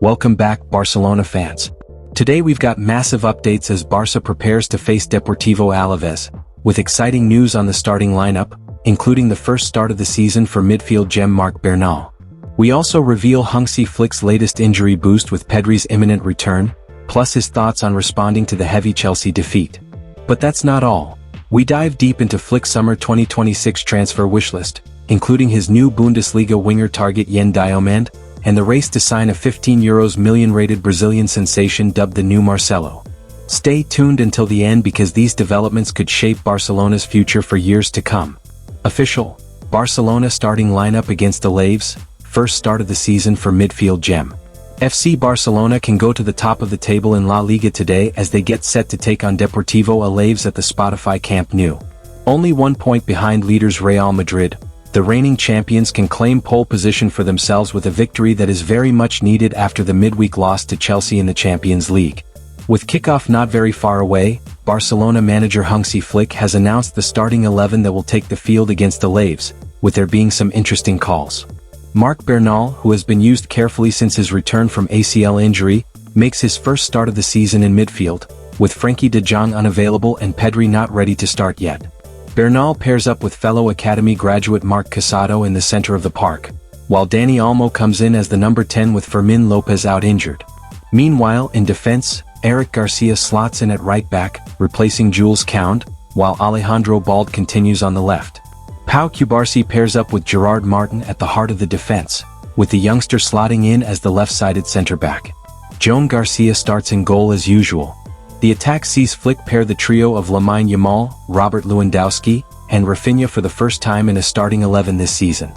Welcome back, Barcelona fans. Today we've got massive updates as Barça prepares to face Deportivo Alavés, with exciting news on the starting lineup, including the first start of the season for midfield gem Marc Bernal. We also reveal Hansi Flick's latest injury boost with Pedri's imminent return, plus his thoughts on responding to the heavy Chelsea defeat. But that's not all. We dive deep into Flick's summer 2026 transfer wishlist, including his new Bundesliga winger target Diomande, and the race to sign a €15 million rated Brazilian sensation dubbed the new Marcelo. Stay tuned until the end because these developments could shape Barcelona's future for years to come. Official: Barcelona starting lineup against Alavés, first start of the season for midfield gem. FC Barcelona can go to the top of the table in La Liga today as they get set to take on Deportivo Alavés at the Spotify Camp Nou. Only 1 point behind leaders Real Madrid, the reigning champions can claim pole position for themselves with a victory that is very much needed after the midweek loss to Chelsea in the Champions League. With kickoff not very far away, Barcelona manager Hansi Flick has announced the starting 11 that will take the field against Alavés, with there being some interesting calls. Marc Bernal, who has been used carefully since his return from ACL injury, makes his first start of the season in midfield, with Frenkie de Jong unavailable and Pedri not ready to start yet. Bernal pairs up with fellow academy graduate Marc Casado in the center of the park, while Dani Olmo comes in as the number 10 with Fermin Lopez out injured. Meanwhile, in defense, Eric Garcia slots in at right back, replacing Jules Koundé, while Alejandro Balde continues on the left. Pau Cubarsí pairs up with Gerard Martin at the heart of the defense, with the youngster slotting in as the left-sided center-back. Joan Garcia starts in goal as usual. The attack sees Flick pair the trio of Lamine Yamal, Robert Lewandowski, and Rafinha for the first time in a starting 11 this season.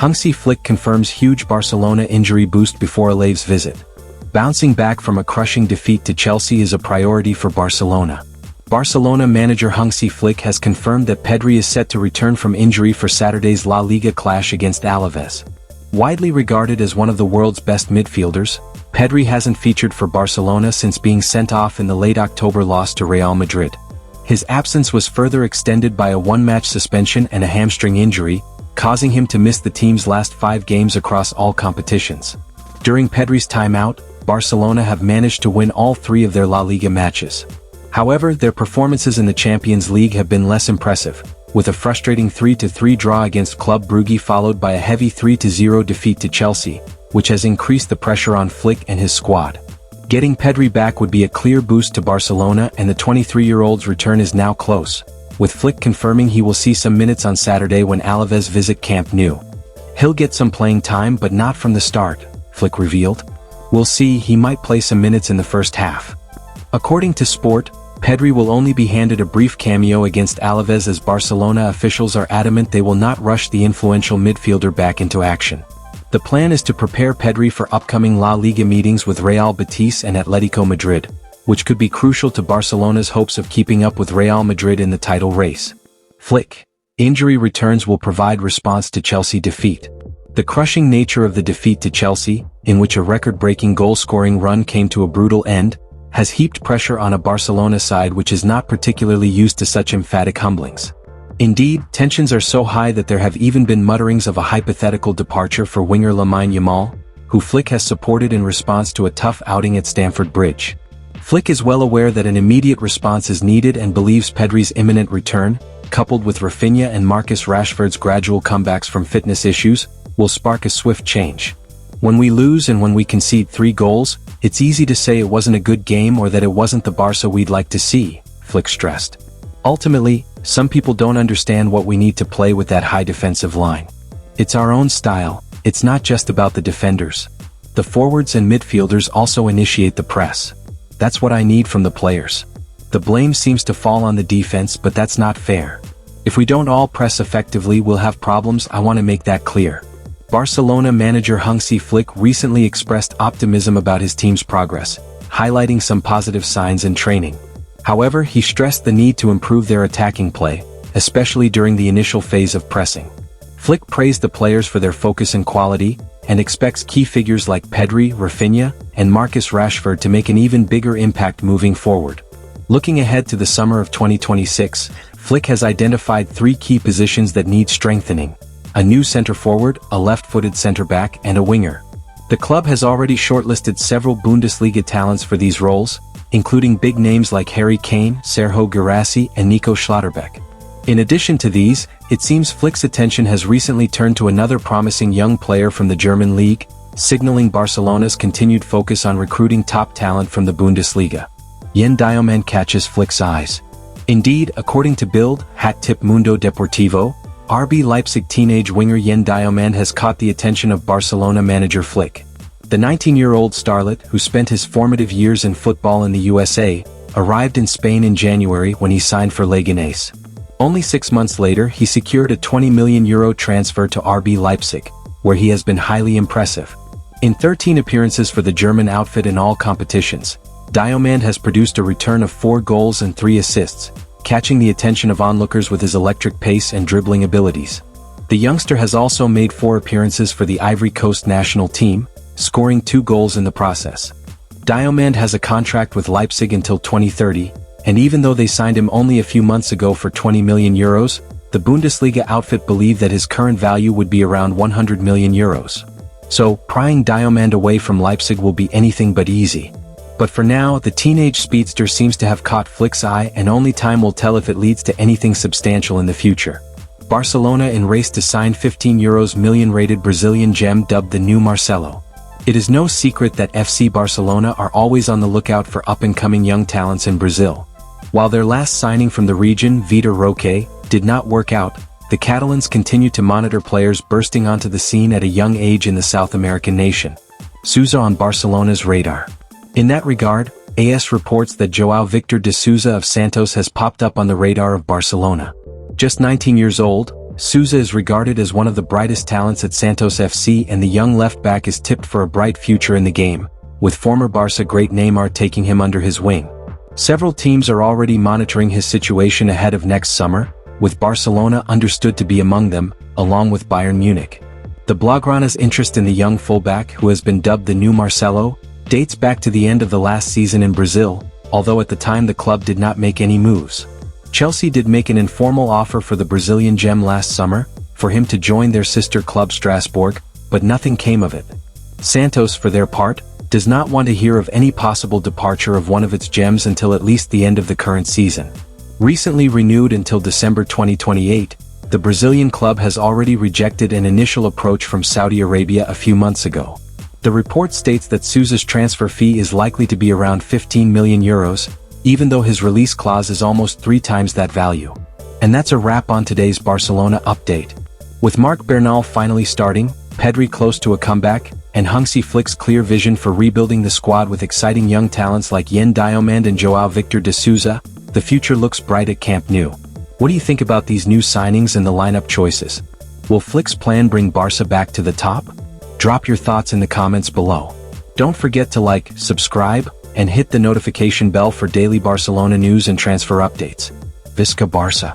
Hansi Flick confirms huge Barcelona injury boost before Alavés' visit. Bouncing back from a crushing defeat to Chelsea is a priority for Barcelona. Barcelona manager Hansi Flick has confirmed that Pedri is set to return from injury for Saturday's La Liga clash against Alavés. Widely regarded as one of the world's best midfielders, Pedri hasn't featured for Barcelona since being sent off in the late October loss to Real Madrid. His absence was further extended by a one-match suspension and a hamstring injury, causing him to miss the team's last 5 games across all competitions. During Pedri's timeout, Barcelona have managed to win all 3 of their La Liga matches. However, their performances in the Champions League have been less impressive, with a frustrating 3-3 draw against Club Brugge followed by a heavy 3-0 defeat to Chelsea, which has increased the pressure on Flick and his squad. Getting Pedri back would be a clear boost to Barcelona, and the 23-year-old's return is now close, with Flick confirming he will see some minutes on Saturday when Alavés visit Camp Nou. He'll get some playing time but not from the start, Flick revealed. We'll see, he might play some minutes in the first half. According to Sport, Pedri will only be handed a brief cameo against Alavés as Barcelona officials are adamant they will not rush the influential midfielder back into action. The plan is to prepare Pedri for upcoming La Liga meetings with Real Betis and Atletico Madrid, which could be crucial to Barcelona's hopes of keeping up with Real Madrid in the title race. Flick: injury returns will provide response to Chelsea defeat. The crushing nature of the defeat to Chelsea, in which a record-breaking goal-scoring run came to a brutal end, has heaped pressure on a Barcelona side which is not particularly used to such emphatic humblings. Indeed, tensions are so high that there have even been mutterings of a hypothetical departure for winger Lamine Yamal, who Flick has supported in response to a tough outing at Stamford Bridge. Flick is well aware that an immediate response is needed and believes Pedri's imminent return, coupled with Rafinha and Marcus Rashford's gradual comebacks from fitness issues, will spark a swift change. When we lose and when we concede 3 goals, it's easy to say it wasn't a good game or that it wasn't the Barca we'd like to see, Flick stressed. Ultimately, some people don't understand what we need to play with that high defensive line. It's our own style, it's not just about the defenders. The forwards and midfielders also initiate the press. That's what I need from the players. The blame seems to fall on the defense, but that's not fair. If we don't all press effectively, we'll have problems. I want to make that clear. Barcelona manager Hansi Flick recently expressed optimism about his team's progress, highlighting some positive signs in training. However, he stressed the need to improve their attacking play, especially during the initial phase of pressing. Flick praised the players for their focus and quality, and expects key figures like Pedri, Rafinha, and Marcus Rashford to make an even bigger impact moving forward. Looking ahead to the summer of 2026, Flick has identified 3 key positions that need strengthening: a new center forward, a left-footed center back, and a winger. The club has already shortlisted several Bundesliga talents for these roles, including big names like Harry Kane, Sergio Guirassy, and Nico Schlotterbeck. In addition to these, it seems Flick's attention has recently turned to another promising young player from the German league, signaling Barcelona's continued focus on recruiting top talent from the Bundesliga. Diomande catches Flick's eyes. Indeed, according to Bild, hat-tip Mundo Deportivo, RB Leipzig teenage winger Diomande has caught the attention of Barcelona manager Flick. The 19-year-old starlet, who spent his formative years in football in the USA, arrived in Spain in January when he signed for Leganés. Only 6 months later, he secured a €20 million transfer to RB Leipzig, where he has been highly impressive. In 13 appearances for the German outfit in all competitions, Diomande has produced a return of 4 goals and 3 assists, catching the attention of onlookers with his electric pace and dribbling abilities. The youngster has also made 4 appearances for the Ivory Coast national team, scoring 2 goals in the process. Diomande has a contract with Leipzig until 2030, and even though they signed him only a few months ago for €20 million, the Bundesliga outfit believed that his current value would be around €100 million. So, prying Diomande away from Leipzig will be anything but easy. But for now, the teenage speedster seems to have caught Flick's eye, and only time will tell if it leads to anything substantial in the future. Barcelona in race to sign €15 million rated Brazilian gem dubbed the new Marcelo. It is no secret that FC Barcelona are always on the lookout for up-and-coming young talents in Brazil. While their last signing from the region, Vitor Roque, did not work out, the Catalans continue to monitor players bursting onto the scene at a young age in the South American nation. Souza on Barcelona's radar. In that regard, AS reports that Joao Victor de Souza of Santos has popped up on the radar of Barcelona. Just 19 years old, Souza is regarded as one of the brightest talents at Santos FC, and the young left-back is tipped for a bright future in the game, with former Barca great Neymar taking him under his wing. Several teams are already monitoring his situation ahead of next summer, with Barcelona understood to be among them, along with Bayern Munich. The Blaugrana's interest in the young fullback, who has been dubbed the new Marcelo, dates back to the end of the last season in Brazil, although at the time the club did not make any moves. Chelsea did make an informal offer for the Brazilian gem last summer, for him to join their sister club Strasbourg, but nothing came of it. Santos, for their part, does not want to hear of any possible departure of one of its gems until at least the end of the current season. Recently renewed until December 2028, the Brazilian club has already rejected an initial approach from Saudi Arabia a few months ago. The report states that Souza's transfer fee is likely to be around €15 million, even though his release clause is almost 3 times that value. And that's a wrap on today's Barcelona update. With Marc Bernal finally starting, Pedri close to a comeback, and Hansi Flick's clear vision for rebuilding the squad with exciting young talents like Diomande and Joao Victor de Souza, the future looks bright at Camp Nou. What do you think about these new signings and the lineup choices? Will Flick's plan bring Barca back to the top? Drop your thoughts in the comments below. Don't forget to like, subscribe, and hit the notification bell for daily Barcelona news and transfer updates. Visca Barça!